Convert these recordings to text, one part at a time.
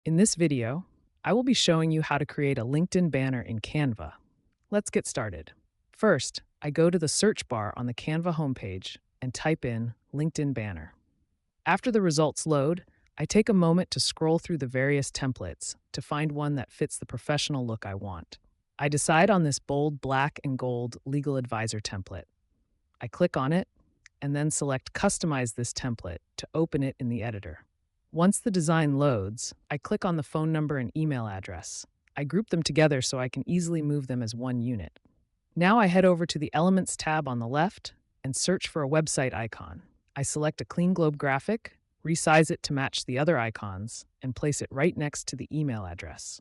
In this video, I will be showing you how to create a LinkedIn banner in Canva. Let's get started. First, I go to the search bar on the Canva homepage and type in LinkedIn banner. After the results load, I take a moment to scroll through the various templates to find one that fits the professional look I want. I decide on this bold black and gold legal advisor template. I click on it and then select Customize this template to open it in the editor. Once the design loads, I click on the phone number and email address. I group them together so I can easily move them as one unit. Now I head over to the Elements tab on the left and search for a website icon. I select a clean globe graphic, resize it to match the other icons, and place it right next to the email address.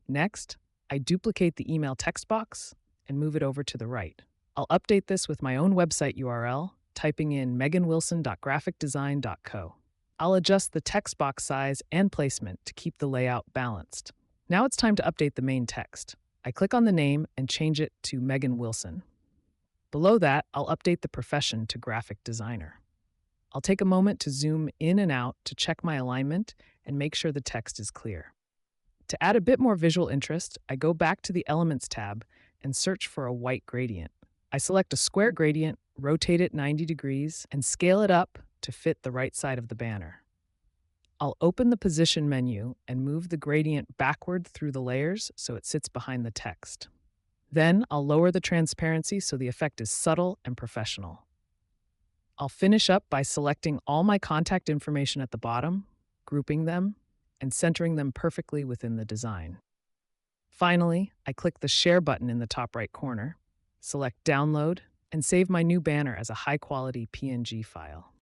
Next, I duplicate the email text box and move it over to the right. I'll update this with my own website URL, typing in meganwilson.graphicdesign.co. I'll adjust the text box size and placement to keep the layout balanced. Now it's time to update the main text. I click on the name and change it to Megan Wilson. Below that, I'll update the profession to graphic designer. I'll take a moment to zoom in and out to check my alignment and make sure the text is clear. To add a bit more visual interest, I go back to the Elements tab and search for a white gradient. I select a square gradient, rotate it 90 degrees, and scale it up to fit the right side of the banner. I'll open the Position menu and move the gradient backward through the layers so it sits behind the text. Then I'll lower the transparency so the effect is subtle and professional. I'll finish up by selecting all my contact information at the bottom, grouping them, and centering them perfectly within the design. Finally, I click the Share button in the top right corner, select Download, and save my new banner as a high-quality PNG file.